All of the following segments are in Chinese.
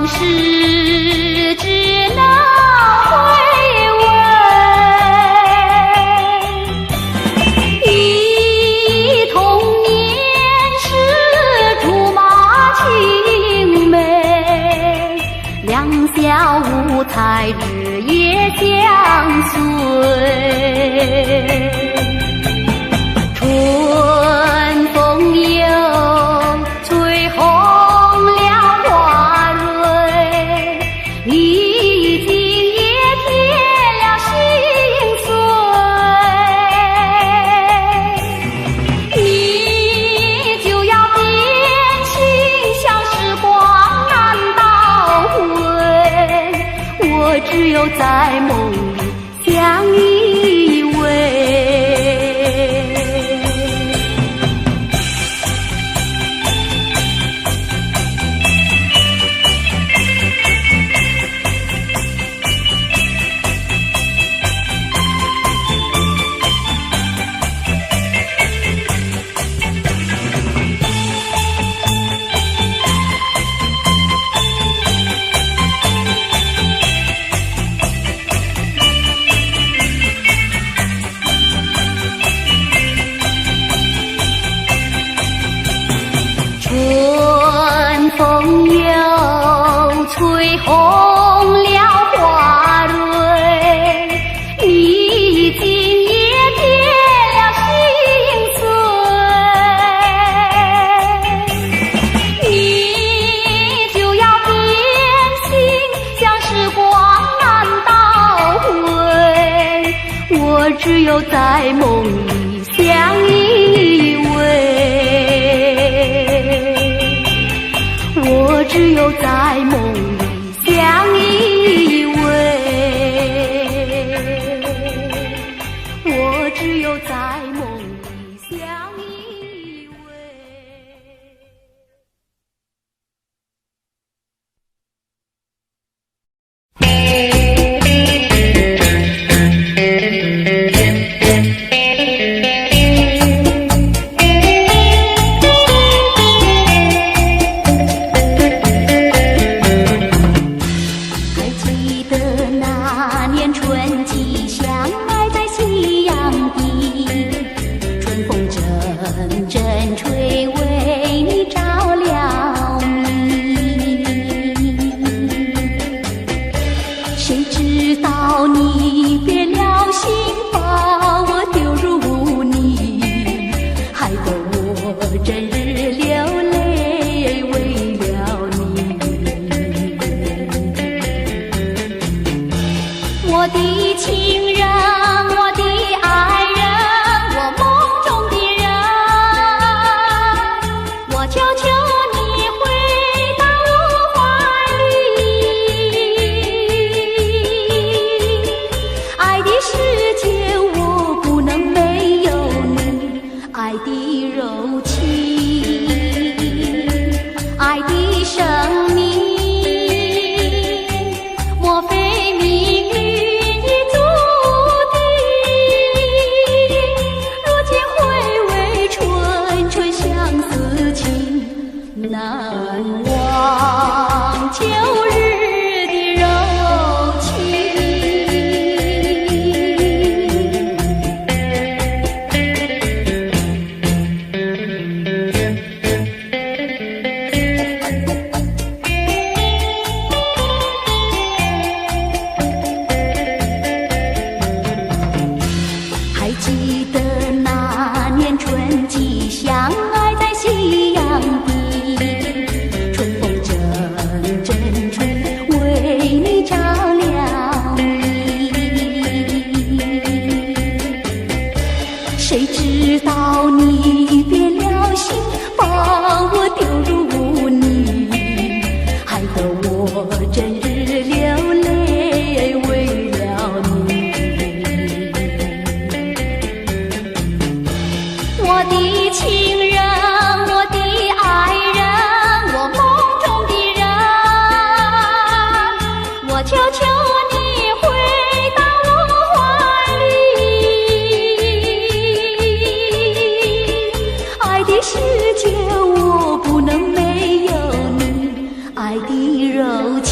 往事只能回味，忆童年时竹马青梅，两小无猜日夜相随。春风又吹红了花蕊，已经也添了心碎。你就要变心，像时光难倒回，我只有在梦里相依偎。春风又吹红了花蕊，你已经也添了心碎。你就要变心，像时光难倒回，我只有在梦里相依偎。我只有在梦里相依偎，我只有在梦里相依偎。我的情人，我的爱人，我梦中的人，我求求你回到我怀里。爱的世界我不能没有你，爱的柔情，爱的生命，莫非命运难忘旧日的柔情。还记得那年春季相爱在夕阳底，谁知道你变了心，把我丢入污泥，害得我整日流泪为了你。我的情人，我的爱人，我梦中的人，我求求你回到我怀里。爱的世界我不能没有你，爱的柔情。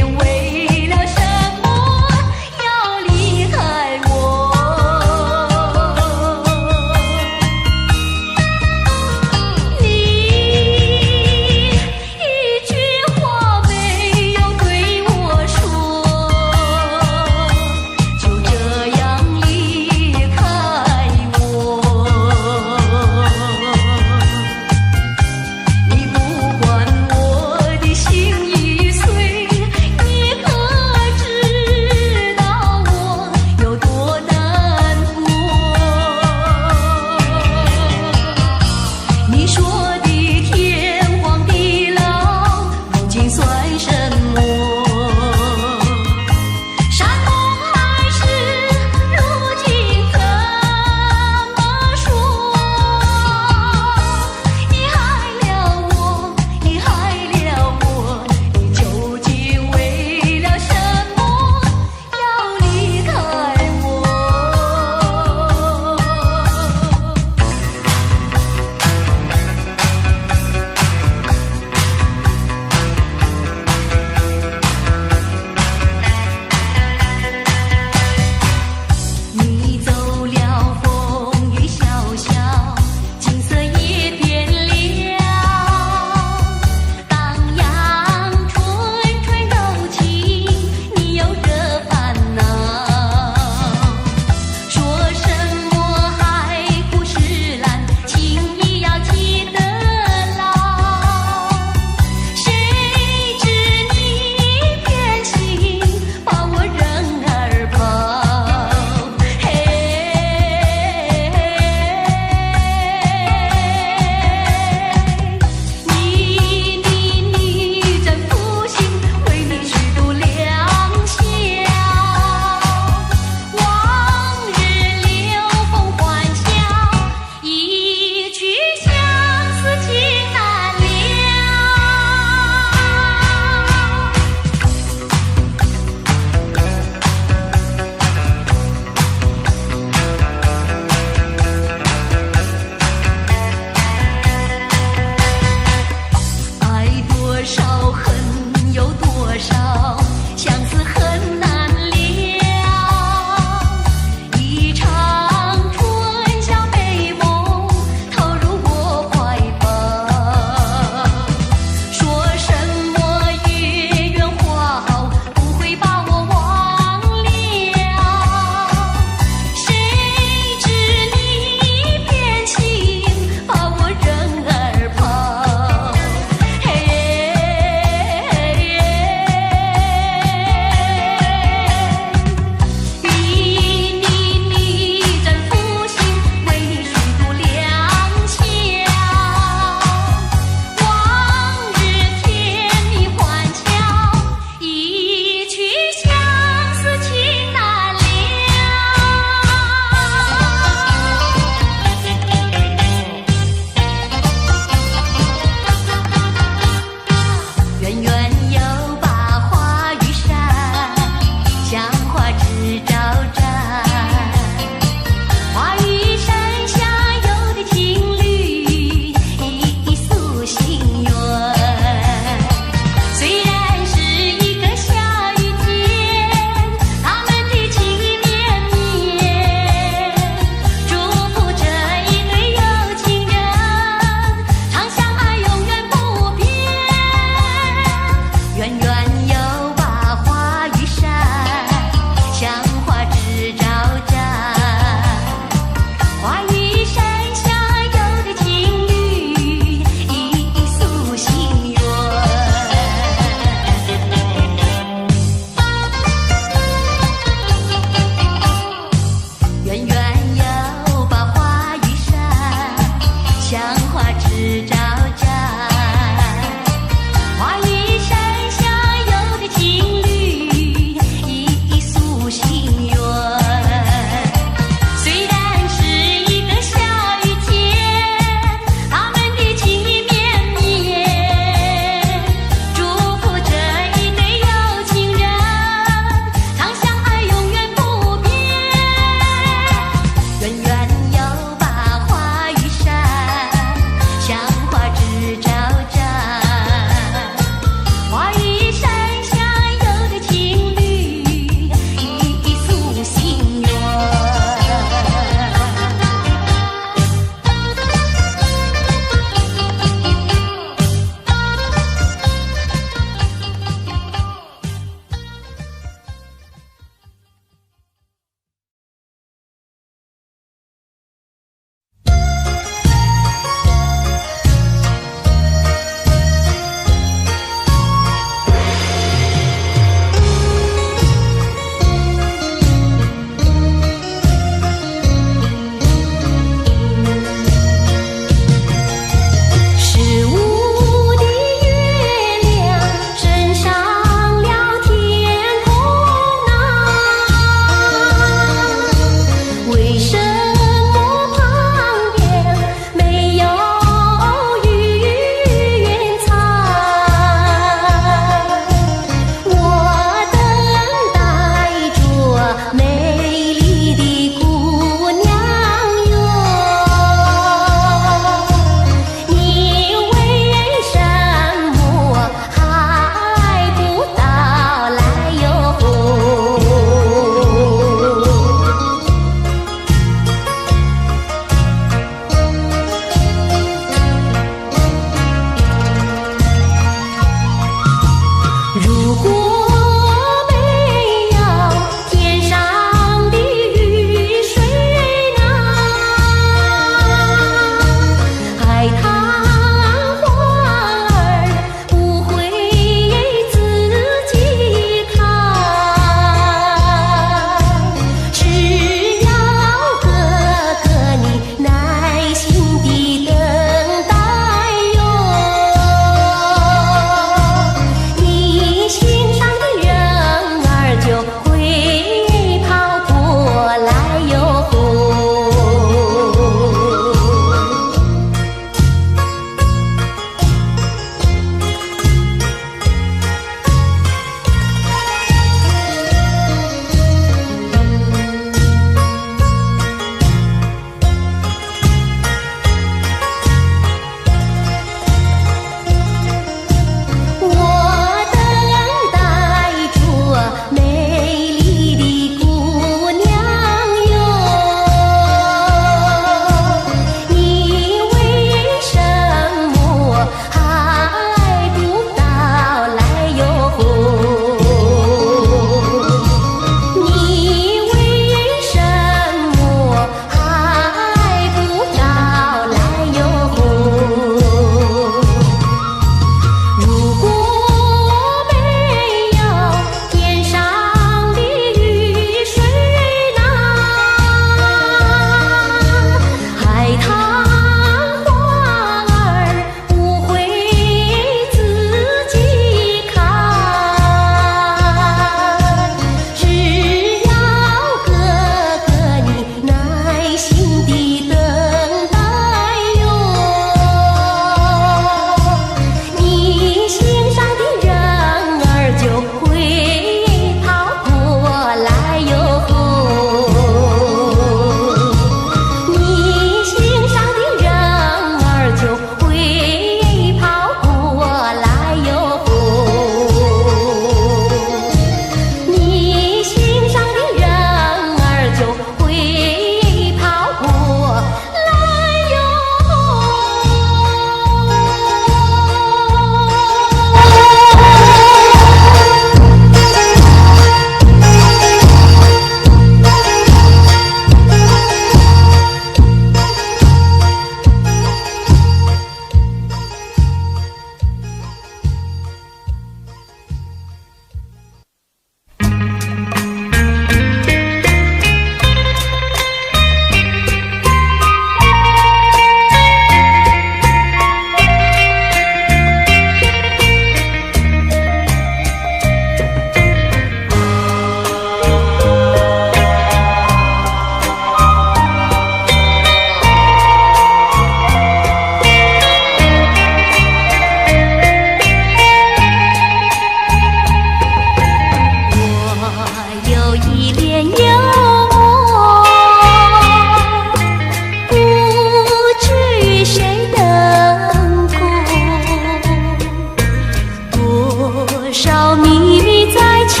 少秘密在其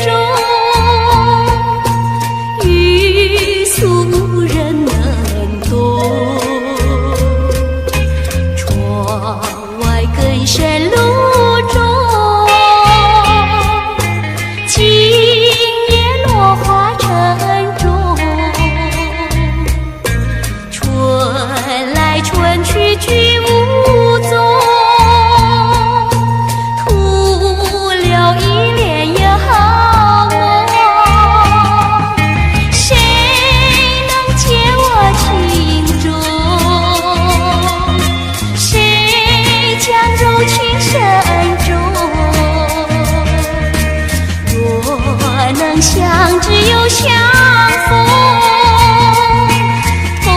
中，欲诉无人能懂。窗外更深路中，今夜落花沉重。春来春去去无踪，徒留一帘幽梦。谁能解我情衷？谁将柔情深重？若能相知又相逢，共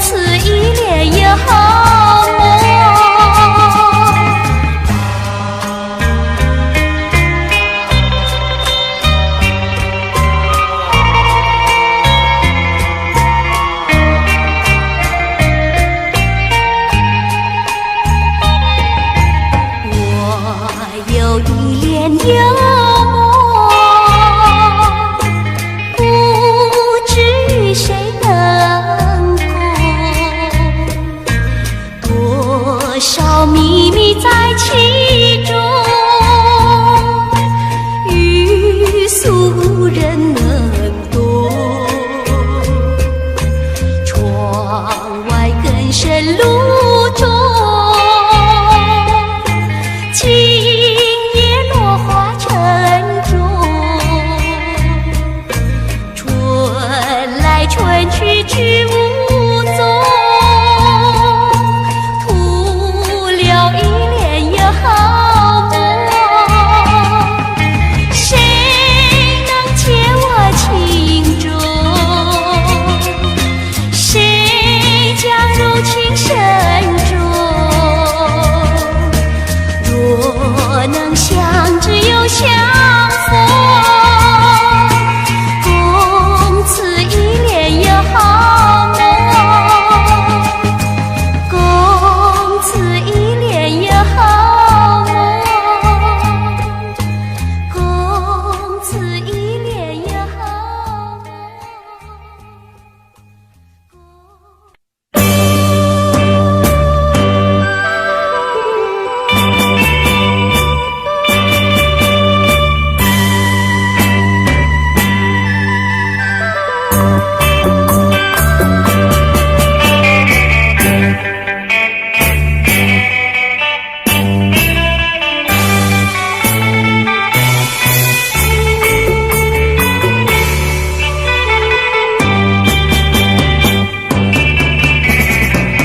此一帘幽梦。我有一帘幽梦，不知与谁能共，多少秘密在其中，欲诉无人能懂。窗外更深路中，今夜落花沉重。春来春去去无踪，徒留一帘幽梦。谁能解我情衷？谁将柔情深重？若能相知又相逢，共此一帘幽梦，共此一帘幽梦，共此一帘幽梦。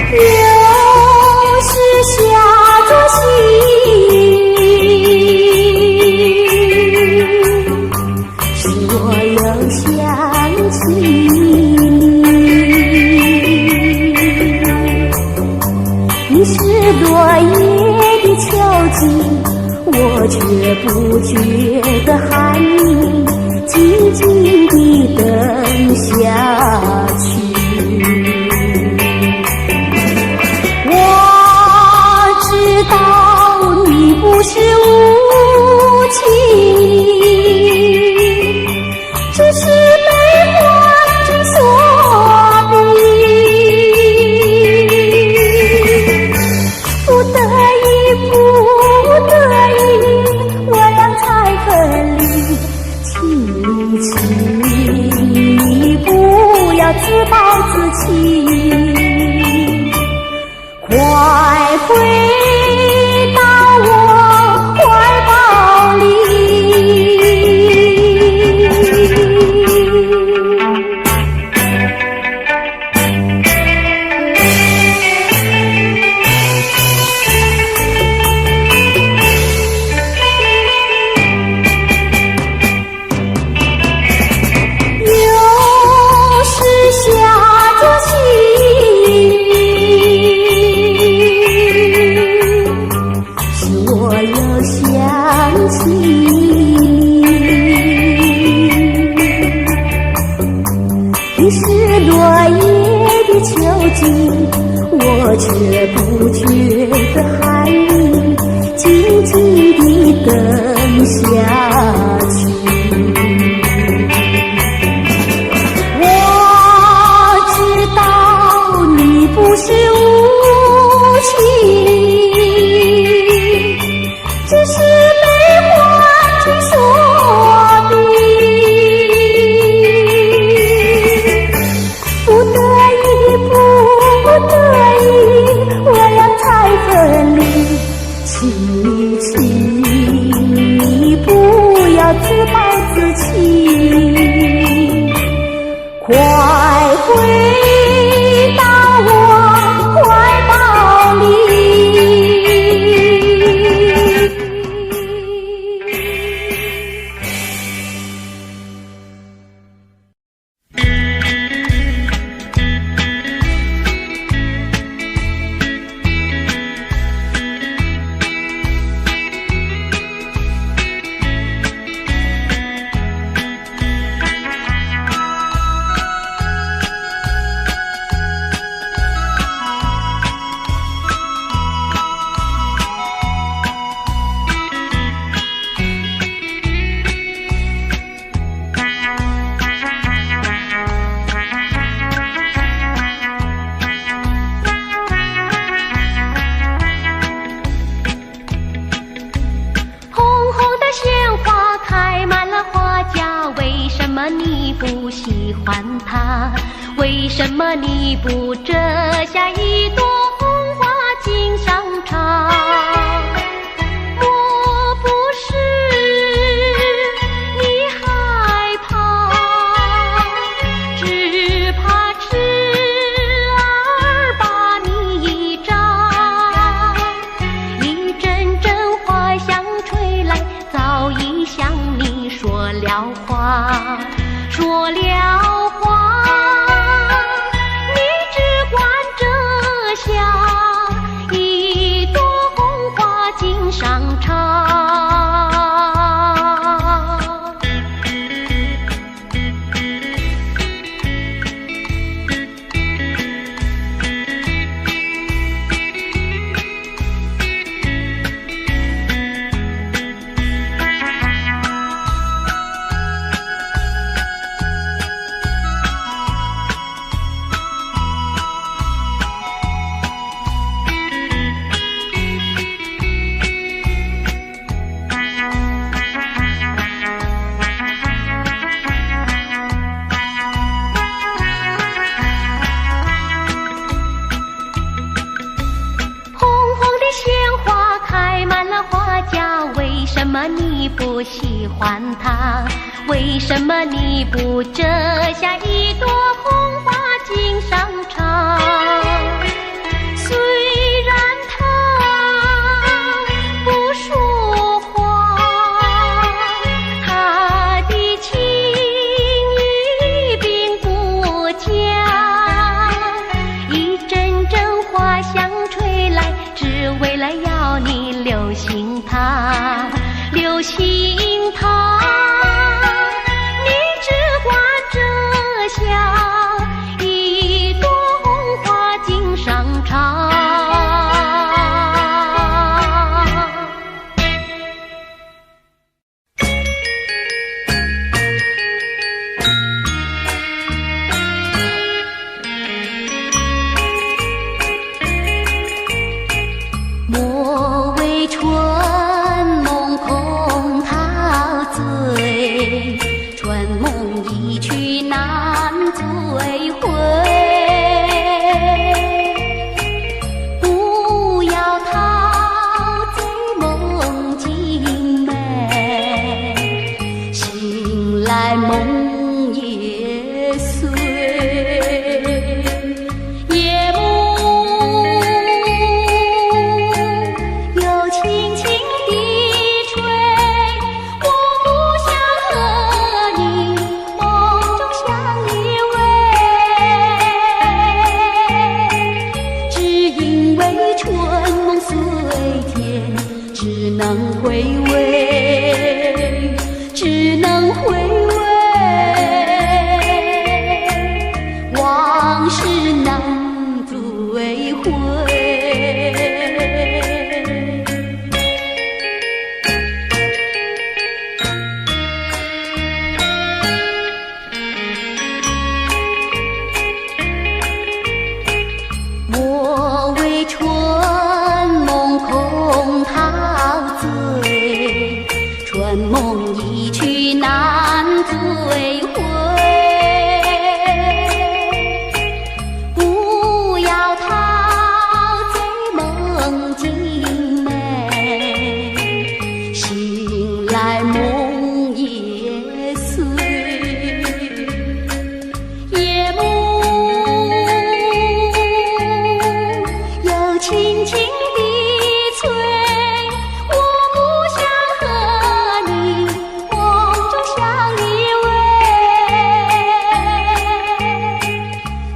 又是下着雪，使我又想起你。你是落叶的秋景，我却不觉得寒意，静静地等下去。我知道你不是无情，只是被环境所逼，不得已，不得已，我俩才分离。请你不要自暴自弃，快回到我怀抱里。又是下着雪，我却不觉得寒意，静静地等么你不喜欢他？为什么你不折下一朵红花锦上插？莫不是你害怕，只怕痴儿把你扎。一阵阵花香吹来，早已向你说了话，说了话。你只管折下一朵红花锦上插。为什么你不喜欢它？为什么你不折下一朵红花锦上插？虽然它不说话，它的情意并不假。一阵阵花香吹来，只为了要你留心它，留心它。你只管折下一朵红花锦上插。莫为春梦空陶醉，春梦一去难追回。不要陶醉梦境美，醒来梦也碎。夜幕又轻轻地吹，我不想和你梦中相依偎，只因为春梦虽甜，只能回味，只能回味。往事难追回。莫为春梦空陶醉，春梦一去难追回。不要陶醉梦境美，醒来梦也碎。夜幕又轻轻地吹，我不想和你梦中相依偎，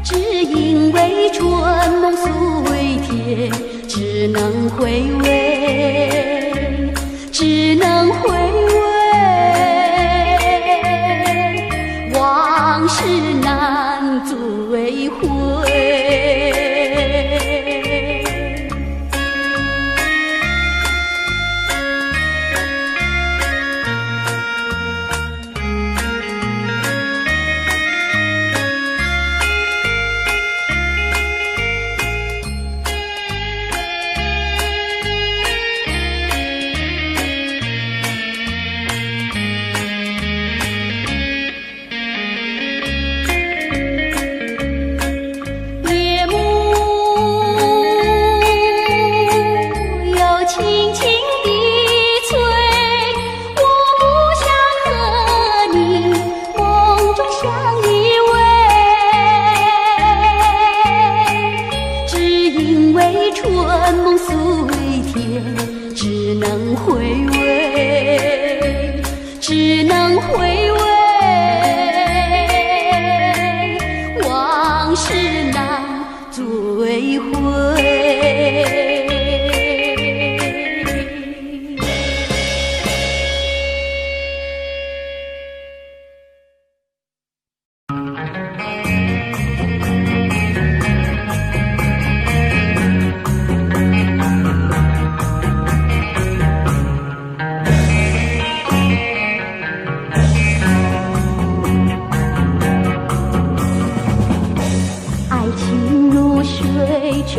只因为春梦虽甜，只能回味，只能回味。往事难追回。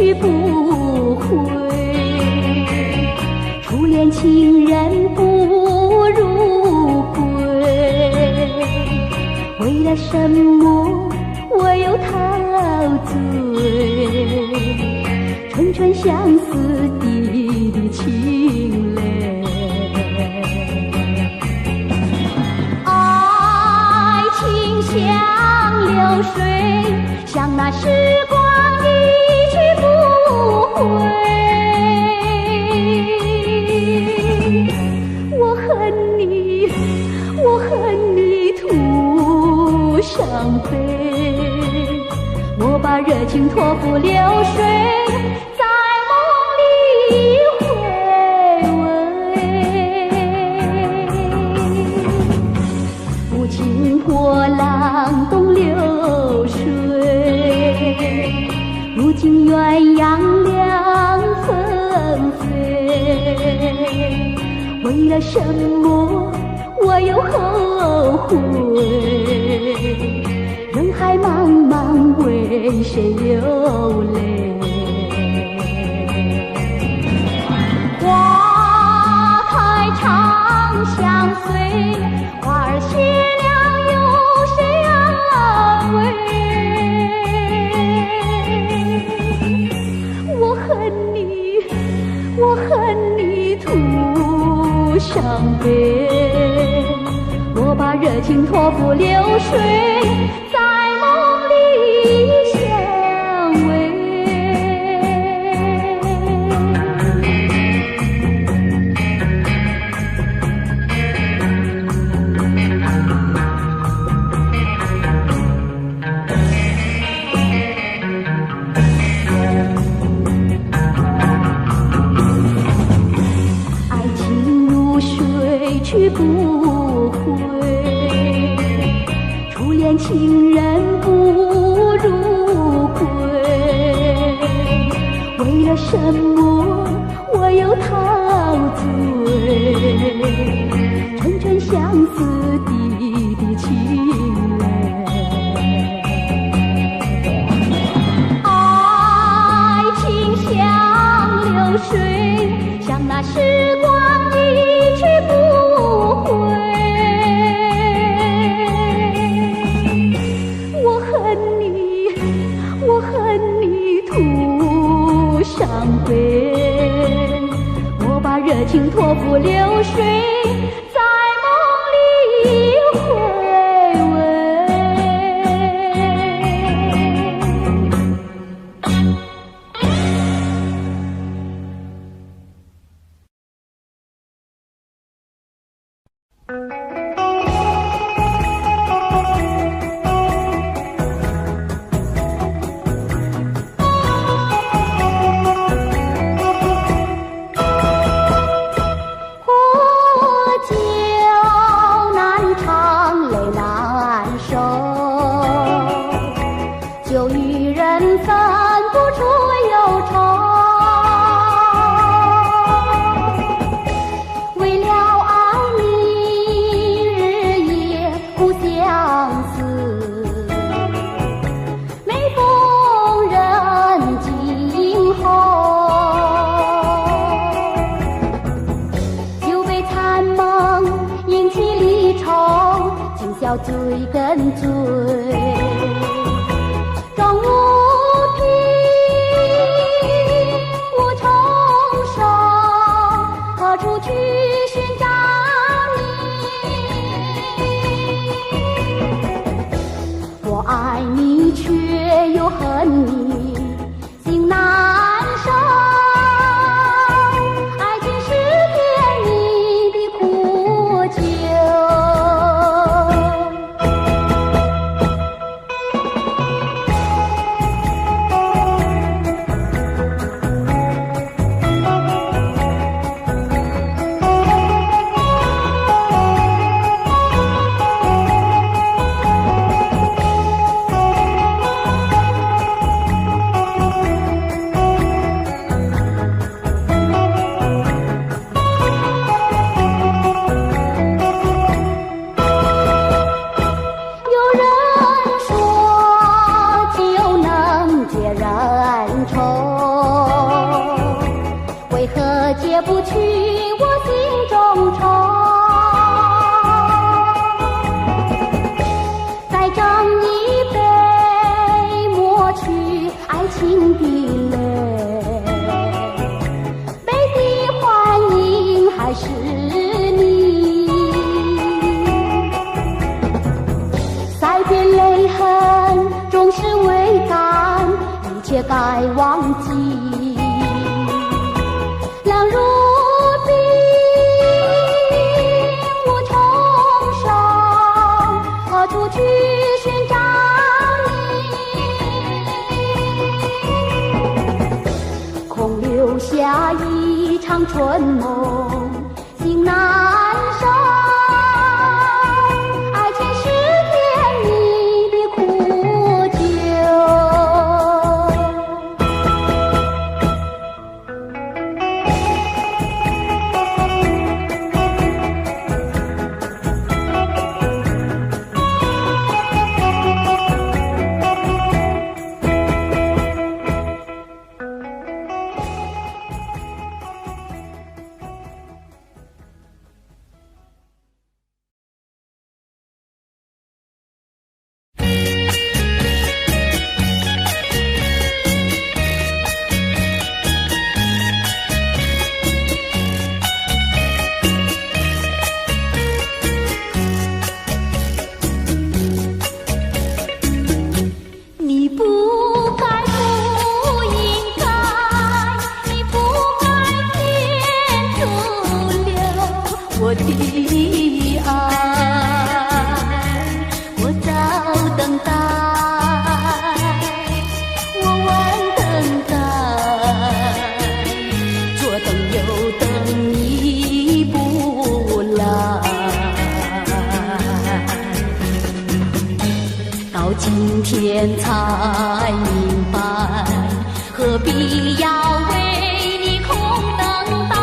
去不回。初恋情人不如归，为了什么我又陶醉？纯纯相思的情泪，爱情像流水，像那时光一去不回。我恨你，我恨你徒伤悲，我把热情托付流水，在梦里回味。无情波浪东流水，如今鸳鸯两纷飞。为了什么我又后悔？人海茫茫，为谁流泪？花开长相随，花儿谢了有谁安慰？我恨你，我恨你徒伤悲，我把热情托付流水，在梦里相偎。爱情如水去不回，初恋情人不如归。为了什么我又陶醉？纯纯相思的情泪，爱情像流水，像那时光一去不回。我恨你，我恨你徒伤悲，我把热情托付流水，在梦里回味。就与人分不出忧愁，为了爱你日夜苦相思，每逢人静候，酒杯残梦引起离愁，今宵醉更醉。装无凭，无从手，何处去寻找你？我爱你，却又恨你，心难受。爱情是甜蜜的苦酒。却该忘记。两如冰，无从上，何处去寻找你？空留下一场春梦，心难收。我的爱，我早等待，我晚等待，左等右等你不来，到今天才明白，何必要为你空等待。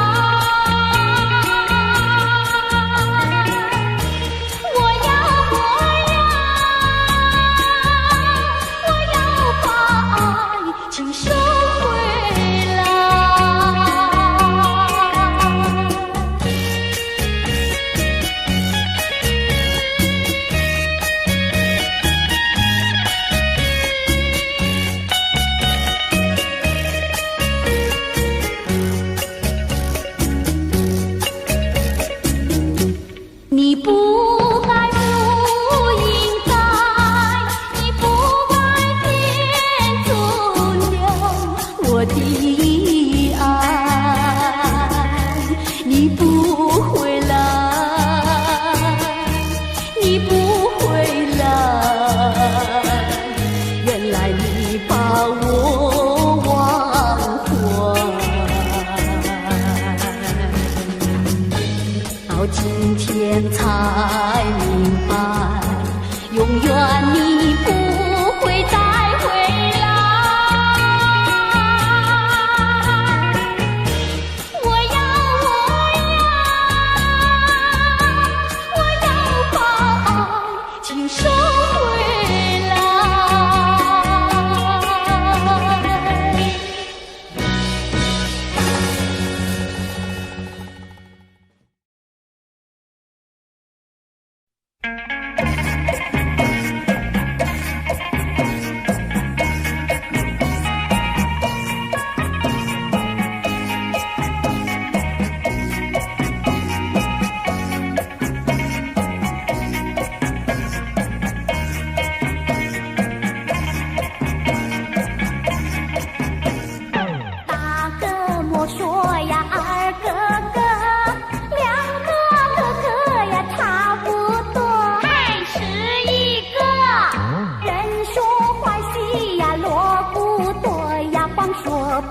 你不该，不应该，你不该天阻留我的爱，你不回来，你不回来，原来你把我忘怀。到今天才明白，永远你不会再回来。我要把爱请收回来。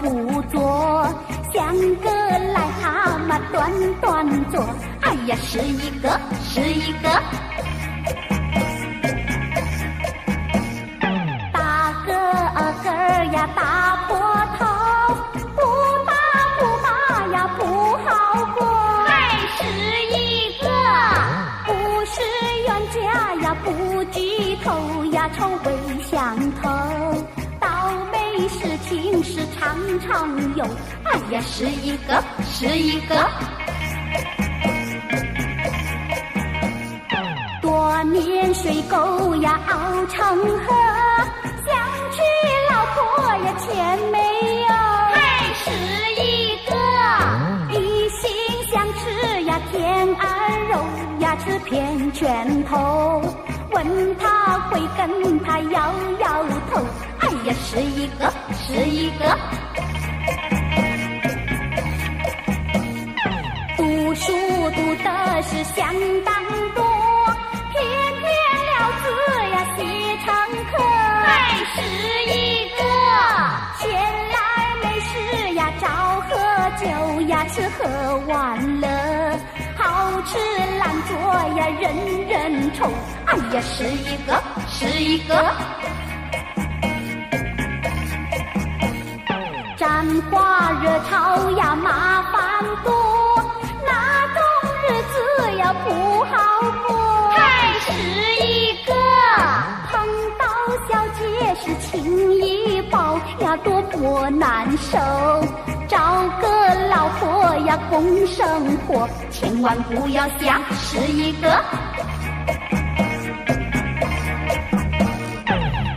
不做，像个癞蛤蟆端端坐。哎呀，是一个，是一个。大个个呀，大破头，不打不骂呀，不好过。还是一个，不是冤家呀，不聚头呀，臭味相投。事情是常常有，哎呀，是一个，是一个。多年水沟呀熬成河，想娶老婆呀钱没有，还是一个。一心想吃呀天鹅肉呀，吃片拳头，问他会跟他摇摇头。呀，是一个，是一个。读书读的是相当多，偏偏了字呀写成课，还是一个。闲来没事呀找喝酒呀，吃喝玩乐，好吃懒做呀人人愁。哎呀，是一个，是一个。沾花惹草呀麻烦多，那种日子呀不好过。还是一个。碰到小姐是情谊抱呀，多么难受。找个老婆呀共生活，千万不要想是一个。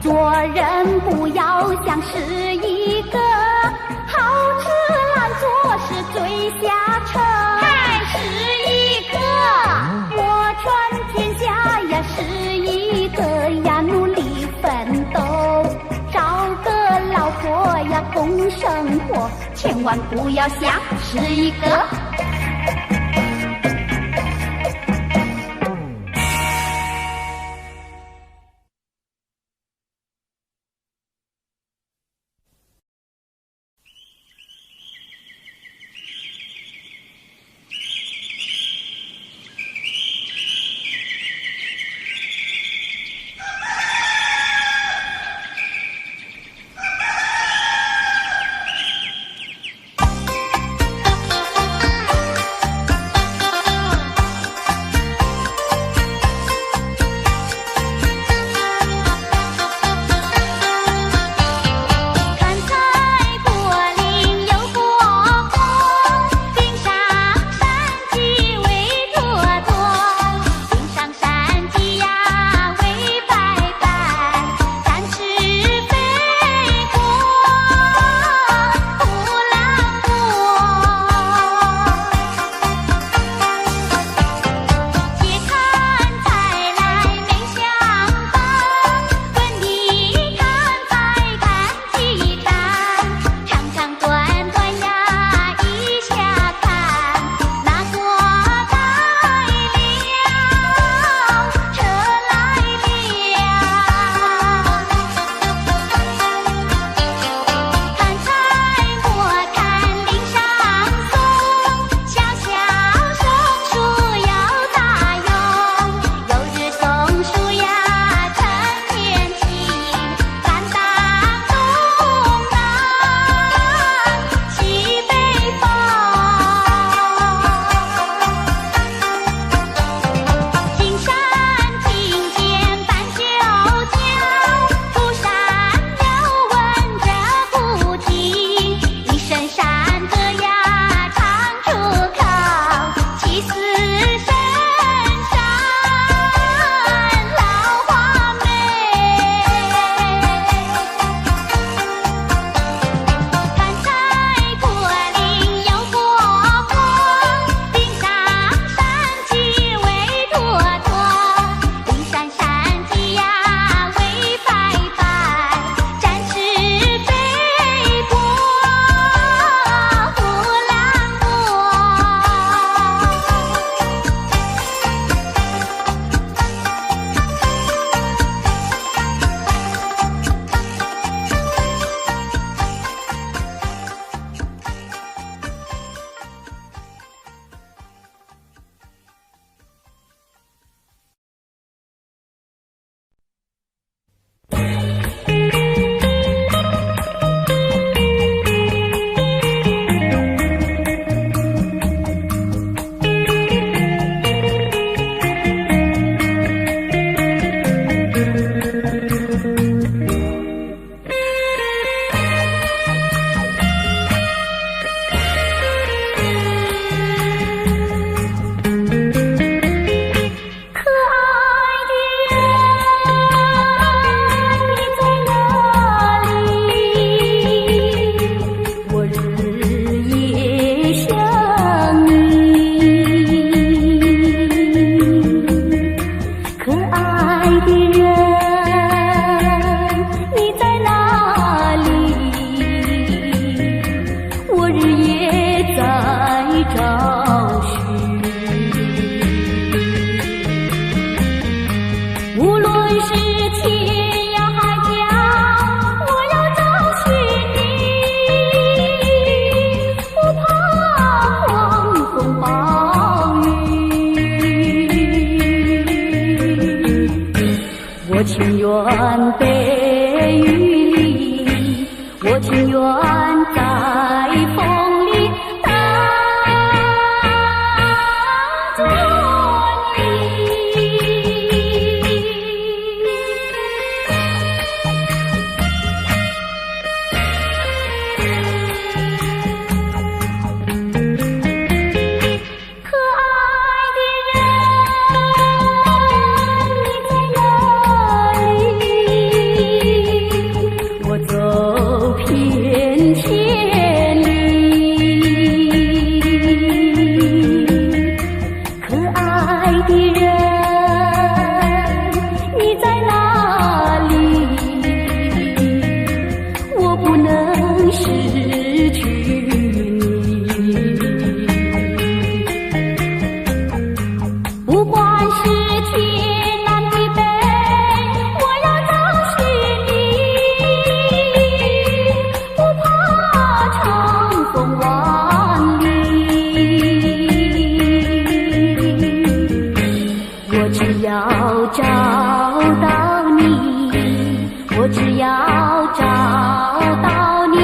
做人不要想是一个，好吃懒做是最下乘。还是一个。我传天下呀是一个呀，努力奋斗，找个老婆呀共生活，千万不要想是一个。我情愿被雨淋，我情愿在风里等着你。可爱的人，你在哪里？我走遍千里。可爱的人，你在哪里？我不能失去你。不管是天南地北，我要找寻你，不怕长风万里。我只要找到你，我只要找到你，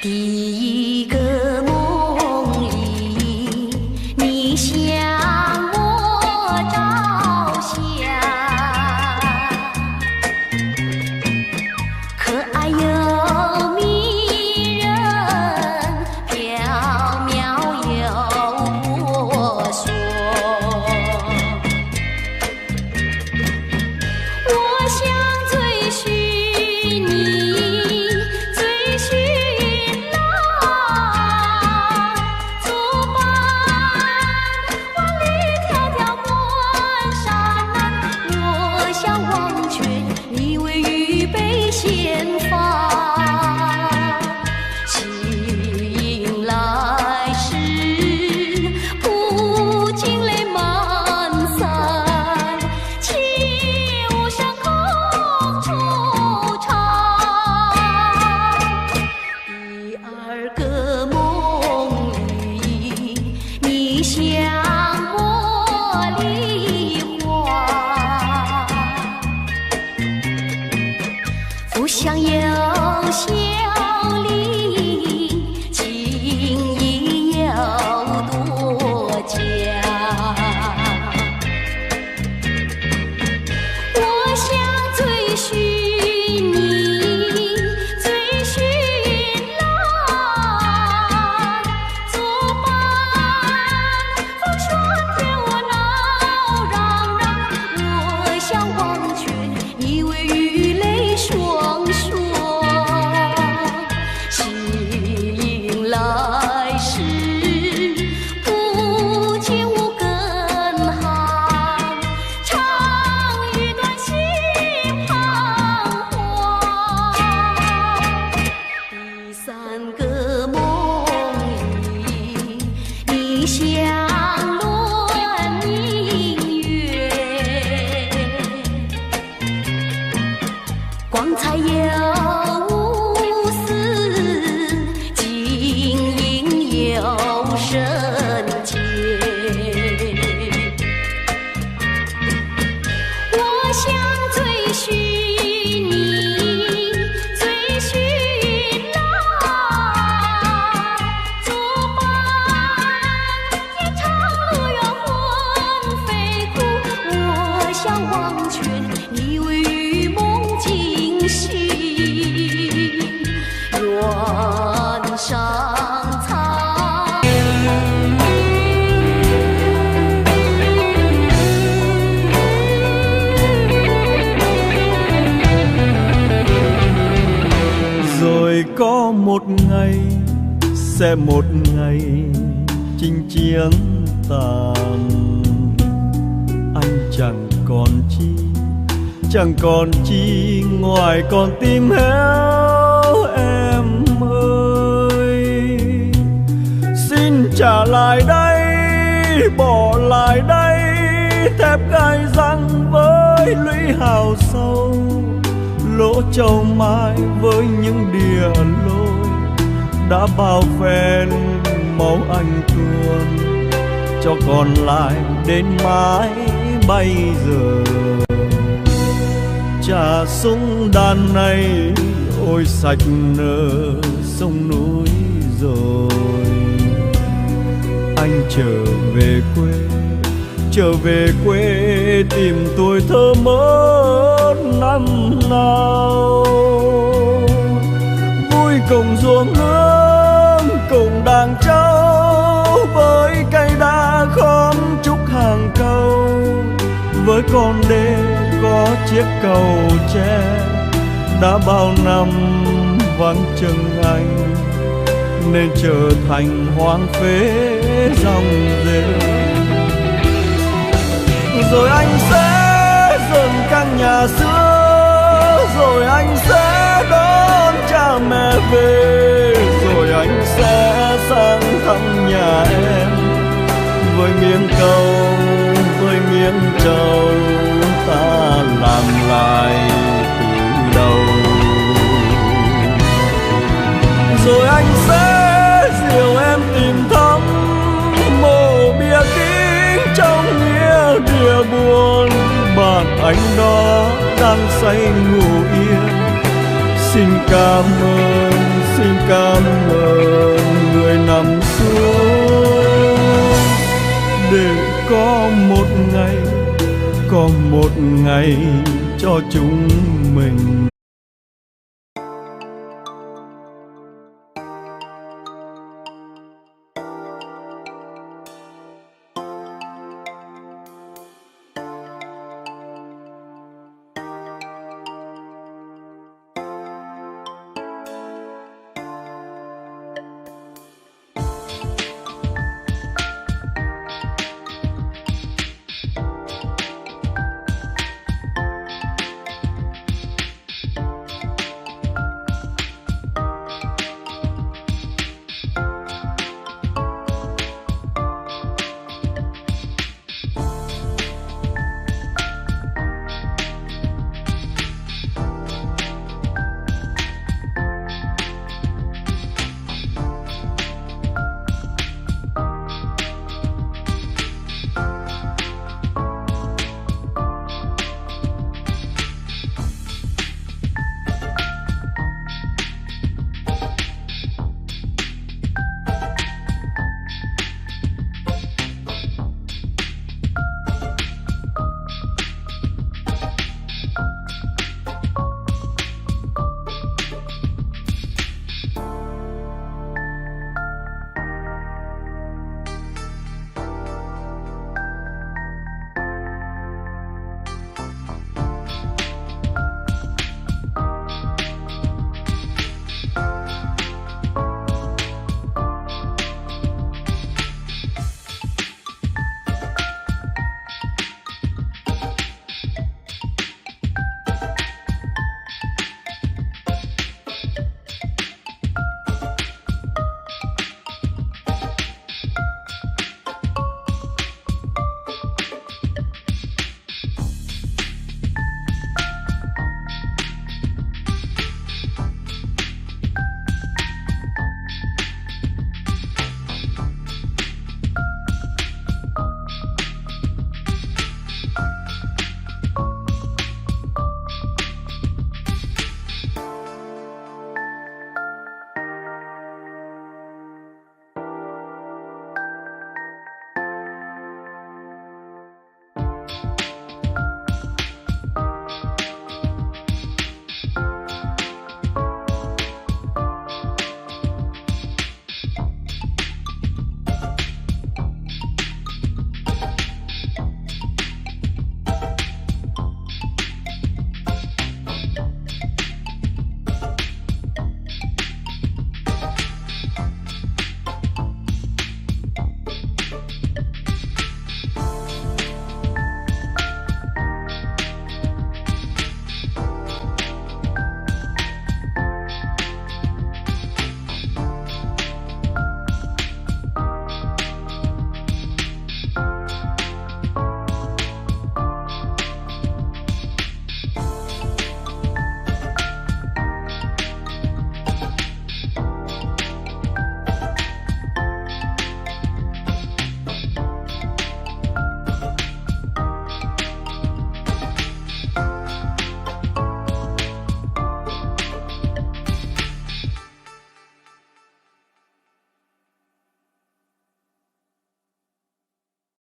第一个梦里，你向我照相，可爱又迷人，缥缈又婆娑。我想追寻你，追寻相有笑里，情意有多佳。我想追寻你，追寻来作伴。风霜天我闹嚷嚷，我想忘却你为雨泪双双。醒来时，不见无根寒，长雨断心彷徨。第三个梦里，你相论明月，光彩有无私，晶莹有圣洁。我想追寻你，追寻来作伴。天长路远魂飞苦，我想忘却你为与梦惊醒。原上苍，rồi có một ngày sẽ một ngày chinh chiến tàn chẳng còn chi, chẳng còn chi ngoài con tim héo em ơi. Xin trả lại đây, bỏ lại đây thép gai răng với lũy hào sâu, lỗ châu mai với những đìa lôi đã bao phen máu anh tuôn, cho còn lại đến mãi bây giờ. Trà súng đàn này ôi sạch nở sông núi rồi. Anh trở về quê, trở về quê tìm tuổi thơ mất năm nào. Vui cùng ruộng nương, cùng đàn trâu, với cây đa khóm trúc hàng câu, với con đê có chiếc cầu tre đã bao năm vắng chân anh, nên trở thành hoang phế dòng rêu. Rồi anh sẽ dựng căn nhà xưa, rồi anh sẽ đón cha mẹ về, rồi anh sẽ sang thăm nhà em với miếng câu, với miếng trầu ta làm lại từ đầu. Rồi anh sẽ dìu em tìm thăm mộ bia kính trong nghĩa địa buồn, bạn anh đó đang say ngủ yên. Xin cảm ơn người nằm xuống, để có một ngày cho chúng mình.